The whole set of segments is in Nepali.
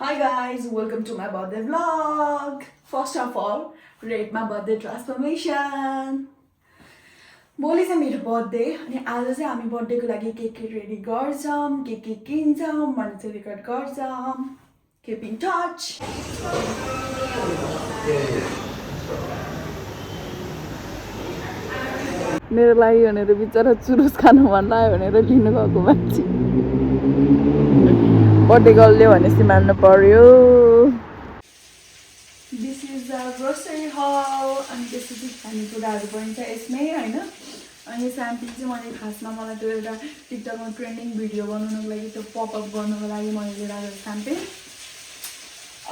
Hi guys, welcome to my birthday vlog. First of all, rate my birthday transformation. भोलि चाहिँ मेरो बर्थडे अनि आज चाहिँ हामी बर्थडेको लागि के रेडी गर्छौँ के किन्छौँ भने चाहिँ रेकर्ड गर्छौँ. Keep in touch. मेरो लागि भनेर बिचरा चुरुस खानु मन लाग्यो भनेर लिनु गएको मान्छे. बर्थडे गर्लले भनेपछि मान्नु पर्यो. This is the grocery haul अनि त्यसपछि खानेकुराहरू बनिन्छ यसमै हैन. अनि यो स्याम्पल चाहिँ मैले खासमा मलाई त्यो एउटा टिकटकमा ट्रेन्डिङ भिडियो बनाउनको लागि त्यो पपअप गर्नको लागि मैले लिएर आएको स्याम्पल.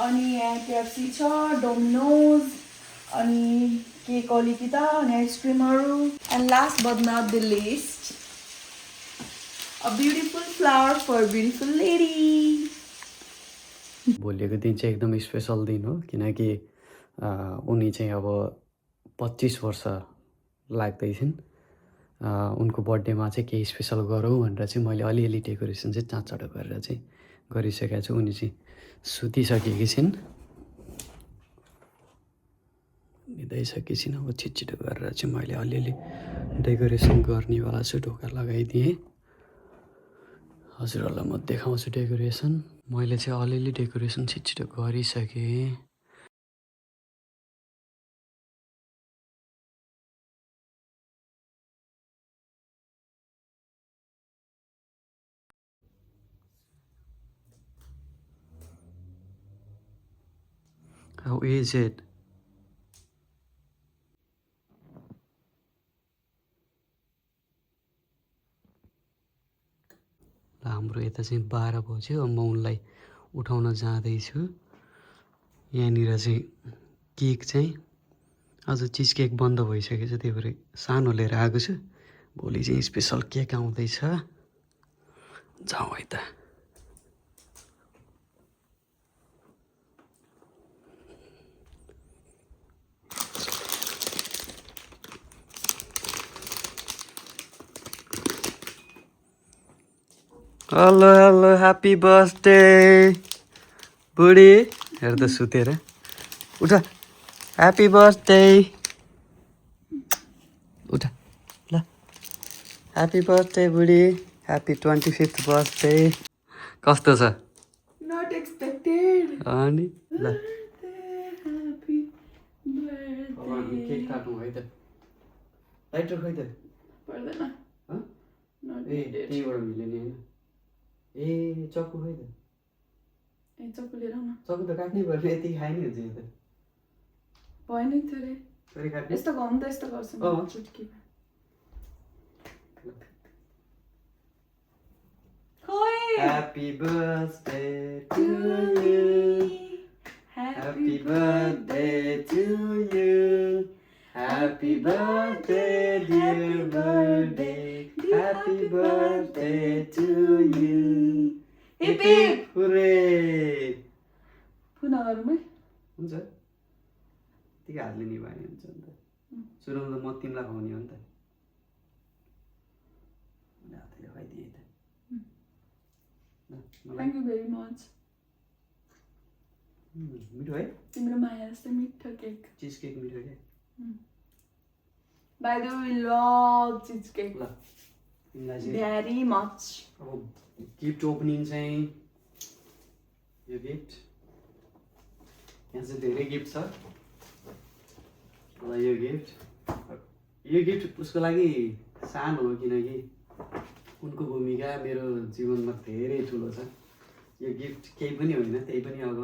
अनि यहाँ केएफसी छ, डोमिनोज अनि केक अलिकति अनि आइसक्रिमहरू. And last but not the list, a beautiful flower for a beautiful lady. भोलिको दिन चाहिँ एकदम स्पेसल दिन हो किनकि उनी चाहिँ अब 25 वर्ष लाग्दैछन्. उनको बर्थडेमा चाहिँ केही स्पेसल गरौँ भनेर चाहिँ मैले अलिअलि डेकोरेसन चाहिँ चाँचडो गरेर चाहिँ गरिसकेको छु. उनी चाहिँ सुतिसकेकी छिन्, निदाइसकेकी छिन्. अब छिटो गरेर चाहिँ मैले अलिअलि डेकोरेसन गर्नेवाला छु. ढोका लगाइदिएँ. हजुरहरूलाई म देखाउँछु डेकोरेसन. मैले चाहिँ अलिअलि डेकोरेसन छिटो गरिसकेँ. How is it? हाम्रो यता चाहिँ 12 बज्यो. म उनलाई उठाउन जाँदैछु. यहाँनिर चाहिँ केक चाहिँ आज चिज केक बन्द भइसकेको छ, त्यही भएर सानो लिएर आएको छु. भोलि चाहिँ स्पेसल केक आउँदैछ. जाउँ है त. हेलो हेलो, ह्याप्पी बर्थडे बुढी. हेर त सुतेर. उठ, ह्याप्पी बर्थडे. उठ ल. ह्याप्पी बर्थडे बुढी. Happy 25th birthday. कस्तो छ? Not expected. अनि ल Happy birthday. केक काटौँ है त. लाइटर खोइ त. पर्दैन. ए त्यहीबाट मिल्यो नि होइन. ए चक्कु खोइ त. ए चक्कु लिएर आऊ न. चक्कु त काट्नै पर्ने, यति खाइ नि हुन्छ यो त. भएन नि थोरै. थोरै काट्ने. यस्तो गर्नु त यस्तो गर्छ चुटकी. Happy birthday to you. Happy birthday to you. Happy birthday dear birthday. Happy birthday to you. Hip hip. Hooray. पुनः गरौँ है. हुन्छ. त्यही हातले निभाए हुन्छ नि त. सुरुमा त म तिमीलाई खुवाउने हो नि त. हातले खुवाइदिए त. Thank you very much. मिठो है. तिम्रो माया जस्तै मिठो केक. चिज केक मिठो क्या. By the way, we love cheesecake. ल तिमीलाई चाहिँ Very much. अब गिफ्ट ओपनिङ चाहिँ यो गिफ्ट. यहाँ चाहिँ धेरै गिफ्ट छ. ल यो गिफ्ट उसको लागि सानो हो किनकि उनको भूमिका मेरो जीवनमा धेरै ठुलो छ. यो गिफ्ट केही पनि होइन, त्यही पनि अब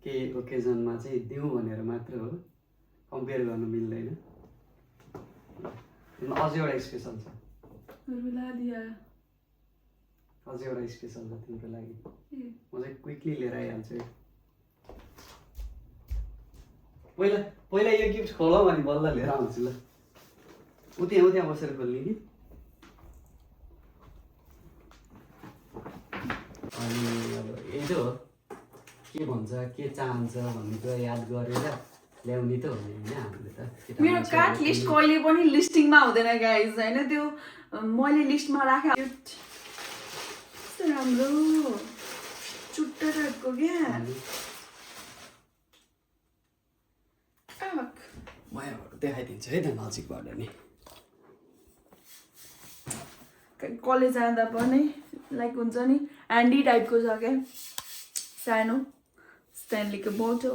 केही ओकेजनमा चाहिँ दिउँ भनेर मात्र हो. कम्पेयर गर्नु मिल्दैन. अझै एउटा स्पेसल छ. अझै एउटा स्पेसल छ तिम्रो लागि. म चाहिँ क्विकली लिएर आइहाल्छु. पहिला यो गिफ्ट खोलौँ अनि बल्ल लिएर आउँछु. ल उत्यहाँ बसेर खोल्ने कि. अनि अब यही हो, के भन्छ के चाहन्छ भन्ने कुरा याद गरेर ल्याउने त हो नि होइन हामीले त. मेरो कार्ड लिस्ट कहिले पनि लिस्टिङमा हुँदैन गाइज हैन. त्यो मैले लिस्टमा राखेँ. कस्तो राम्रो छुट्टा टाइपको क्या म देखाइदिन्छु है त नजिकबाट नि कलेज जाँदा पनि लाइक हुन्छ नि ह्यान्डी टाइपको छ क्या सानो स्ट्यान्लीको बोटल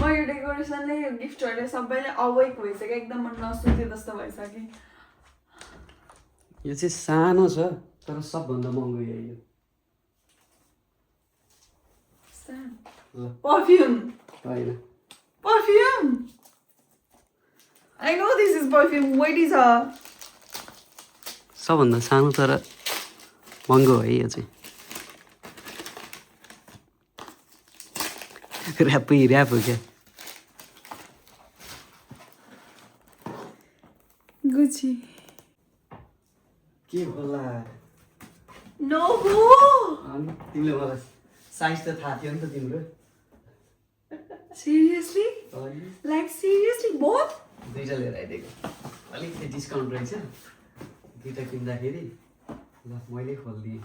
म यो डेकोरेसनले यो गिफ्टहरूले सबैले अवेक भइसक्यो एकदम मन नसुते जस्तो भइसक्यो यो चाहिँ सानो छ तर सबभन्दा महँगो यो परफ्युम होइन perfume I know this is perfume. What is a? सबभन्दा सानो तर महँगो है यो चाहिँ ऱ्याप हो क्या Gucci. के होला No. अनि तिमीले मलाई साइज त थाहा थियो नि त तिम्रो Seriously? अनि Like seriously, both? दुईटा लिएर आइदिएको अलिकति डिस्काउन्ट रहेछ दुईटा किन्दाखेरि ल मैले खोलिदिएँ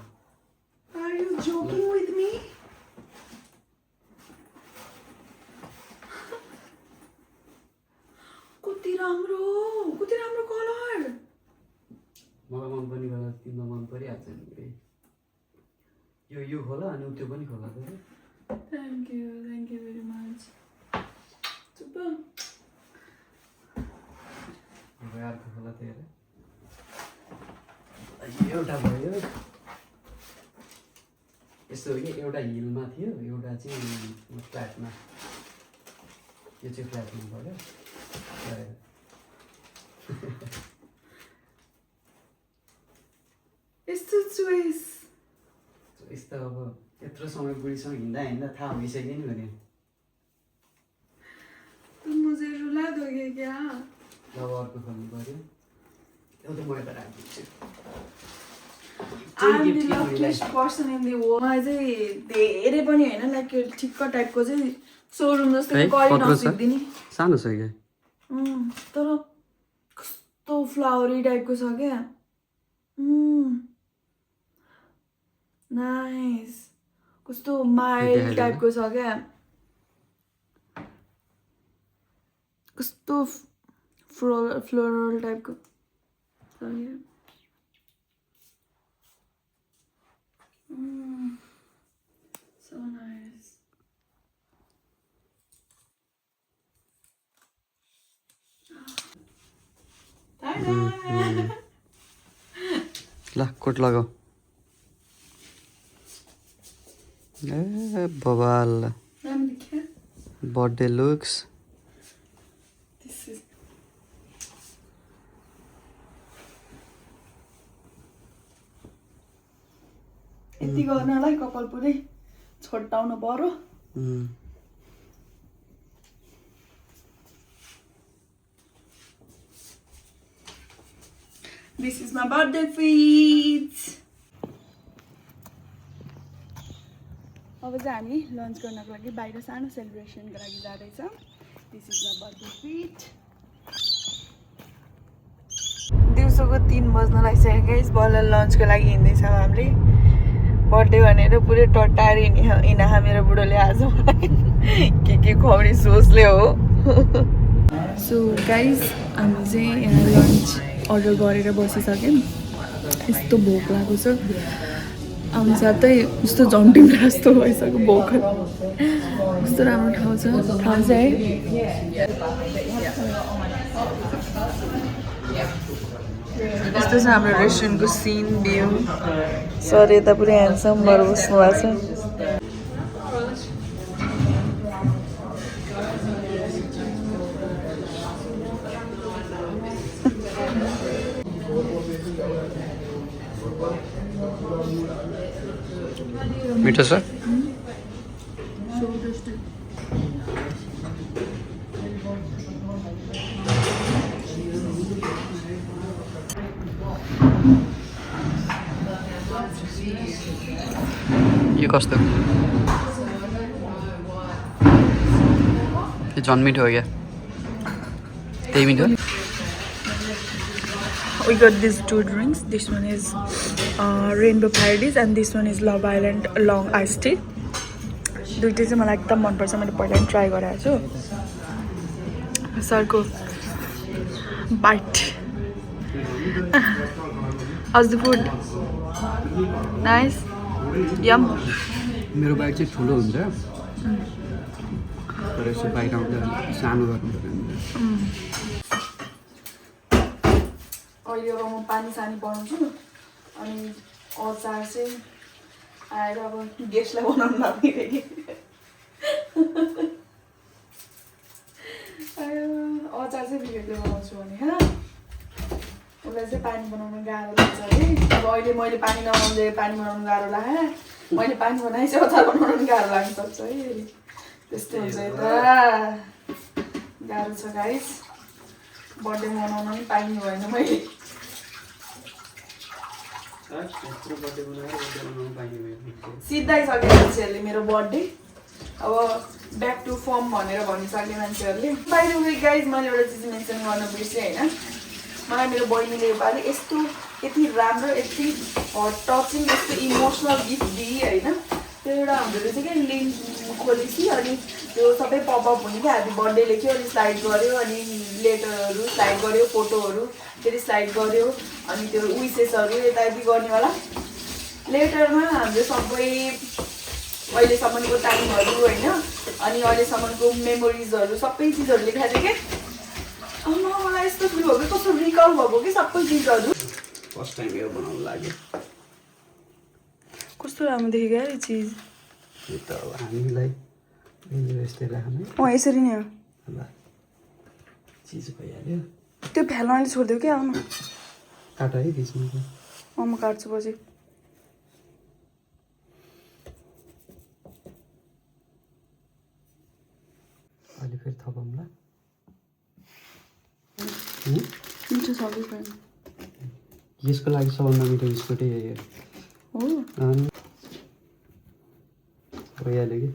Are you joking with me? कति राम्रो कलर मलाई मन पर्ने बेला तिमीलाई मन परिहाल्छ नि यो होला अनि त्यो पनि खोला त Thank you very much. Super. अर्को खोला त हेर एउटा भयो यस्तो हो कि एउटा हिलमा थियो एउटा चाहिँ फ्ल्याटमा यो चाहिँ फ्ल्याटमा भयो यस्तो चोइस यस्तो अब यत्रो समय बुढीसँग हिँड्दा थाहा भइसक्यो नि भने मुझे रुला दोगे क्या अब अर्को खोल्नु पर्यो एउटा म यता राखिदिन्छु I'm the luckiest person in the world. मलाई चाहिँ धेरै पनि होइन लाइक ठिक्क टाइपको चाहिँ सोरुम जस्तो कहिले नसिक्दिने सानो छ क्या तर कस्तो फ्लावरी टाइपको छ क्या नाइस कस्तो माइल्ड टाइपको छ क्या कस्तो फ्लोरल टाइपको छ क्या so nice ल कोट लगाऊ ए बबाल बर्थडे लुक्स यति गर्नलाई कपाल पुरै छोटाउनु पर्यो This is my birthday feast. अब चाहिँ हामी लन्च गर्नको लागि बाहिर सानो सेलिब्रेसनको लागि जाँदैछ this is my birthday fit दिउँसोको 3 बज्न लागिसक्यो गाइस बल्ल लन्चको लागि हिँड्दैछौँ हामीले बर्थडे भनेर पुरै टट्टाएर हिँडा मेरो बुढोले आज के खुवाउने सोचले हो सो गाइस हामी चाहिँ यहाँ लन्च अर्डर गरेर बसिसक्यौँ यस्तो भोक लागेको छ आउनु साथै यस्तो झन्टिँदा जस्तो भइसक्यो भोक कस्तो राम्रो ठाउँ छ है यस्तो छ हाम्रो रेस्टुरेन्टको सिन भ्यू सर यता पुरै ह्यान्डसम भएर बस्नु भएको छ मिठो छ यो कस्तो यो झन् मिठो हो क्या त्यही मिठो We got these 2 drinks. This one is Rainbow Paradise and this one is Love Island Long Iced Tea. दुईटै चाहिँ मलाई एकदम मनपर्छ. मैले पहिला पनि ट्राई गरेको छु. सरको bite. How's the food? Nice? Yum? मेरो बाइक चाहिँ ठुलो हुन्छ तर यसो बाहिर आउँदा सानो गर्नु पर्यो. अहिले अब म पानी सानी बनाउँछु अनि अचार चाहिँ आएर अब गेस्टलाई बनाउनु लाग्ने कि अचार चाहिँ बिग्रेले बनाउँछु भने उसलाई चाहिँ पानी बनाउनु गाह्रो लाग्छ अरे. अब अहिले मैले पानी नबनाउँदै पानी बनाउनु गाह्रो लाग्यो. मैले पानी बनाएँ चाहिँ अचार बनाउनु गाह्रो लाग्न सक्छ है. त्यस्तै हुन्छ यता गाह्रो छ गाइस. बर्थडे मनाउन पनि पाइने भएन मैले. सिधाइसक्यो मान्छेहरूले मेरो बर्थडे. अब ब्याक टु फर्म भनेर भनिसक्यो मान्छेहरूले. बाहिर गएको गाइज मैले एउटा चिज मेन्सन गर्न बिर्सेँ होइन. मलाई मेरो बहिनीले योपालि यस्तो यति राम्रो यति टचिङ यस्तो इमोसनल गिफ्ट दिए होइन. त्यो एउटा हाम्रो रहेछ क्या लिङ्क खोलेपछि अनि त्यो सबै पपअप हुने क्या ह्याप्पी बर्थडे लेख्यो अनि स्लाइड गऱ्यो अनि लेटरहरू स्लाइड गऱ्यो फोटोहरू फेरि स्लाइड गऱ्यो अनि त्यो विसेसहरू यतायति गर्नेवाला. लेटरमा हाम्रो सबै अहिलेसम्मको टाइमहरू होइन अनि अहिलेसम्मको मेमोरिजहरू सबै चिजहरू लेखाएको थियो क्या. मलाई यस्तो फिल भयो कि कस्तो रिकल भएको कि सबै चिजहरू. फर्स्ट टाइम यो बनाउनु लाग्यो. कस्तो राम्रो देखेको क्या यो चिज. यो त अब हामीलाई यस्तै राख्ने. यसरी नै हो. ल चिज भइहाल्यो. त्यो फ्याल्नाले छोडिदियो क्या. आउनु काट है बिचमा. म काट्छु पछि. अहिले फेरि थपौँ ल. मिठो छ कि यसको लागि सबभन्दा मिठो बिस्कुटै हो. भइहाल्यो कि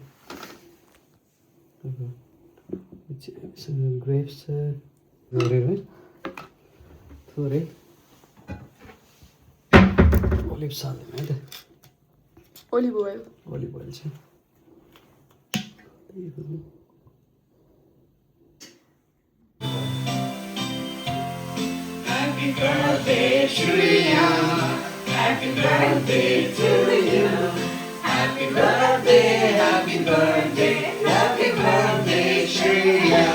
ग्रेप्स छ गरेर थोरै ओलिभ हाल्दैन है त. ओलिभ ओइल चाहिँ Happy birthday, Shreya. Happy birthday to you. Happy birthday, happy birthday, happy birthday, Shreya.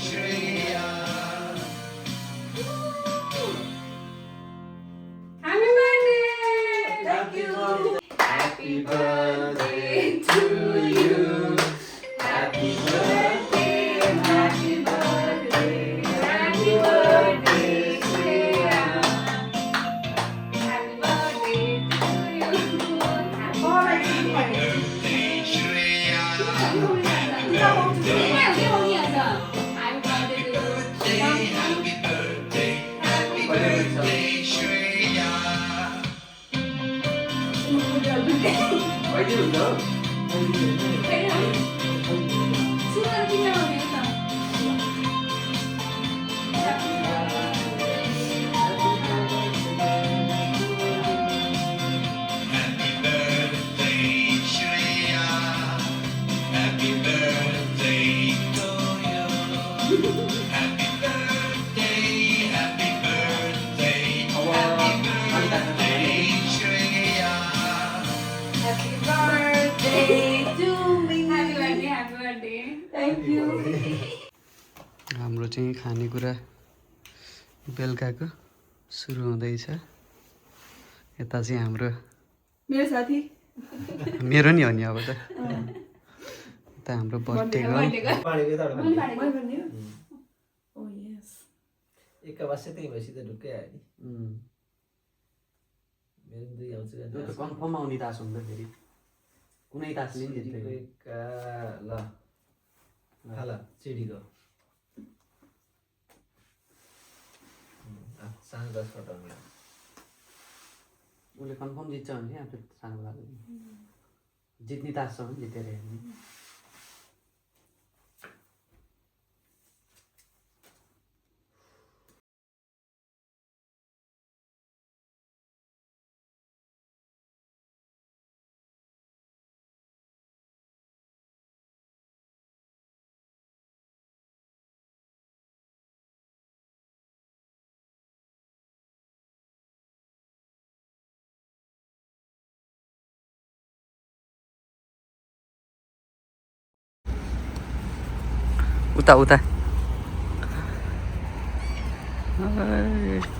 Shreya. Happy birthday! Thank you. Happy birthday to you. Happy birthday, happy birthday, happy birthday, Shreya. Happy birthday to you. Happy birthday, Shreya. Happy birthday, happy birthday, Shreya. Why do you know? Happy birthday, Shreya. Happy birthday to you. Happy birthday, happy birthday, happy birthday, Shreya. Happy birthday to me. Happy birthday. Thank you. हाम्रो चाहिँ खानेकुरा बेलुकाको सुरु हुँदैछ. यता चाहिँ हाम्रो मेरो साथी मेरो नि हो नि अब त. यता हाम्रो बर्थडे गर्ल. मैले भन्ने हो. ओ यस. एक बसे त्यही भएपछि त ढुक्कै आयो नि. मेरो दुई आउँछ त्यो त कन्फर्म आउने तास हुन्छ फेरि. कुनै तासले नि जित्दैन. ल ल चिडीको सानो 10 फटाउनु. उसले कन्फर्म जित्छ भने चाहिँ आफू सानो लाग्दैन. जित्ने तास छ भने जितेर हेर्ने. उता उता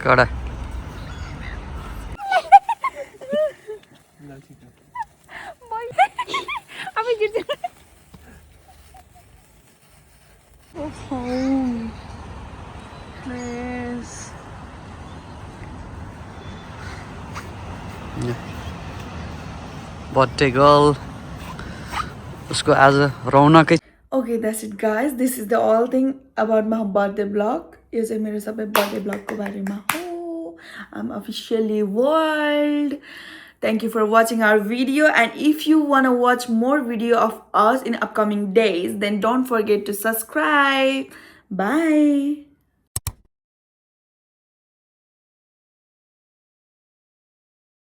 कडा अब गिर्छ बर्थडे गर्ल उसको आज रौनकै Okay, that's it guys. This is the all thing about my birthday vlog. यो चाहिँ मेरो सबै birthday vlog को बारेमा हो. I'm officially world. Thank you for watching our video, and if you want to watch more video of us in upcoming days, then don't forget to subscribe. Bye.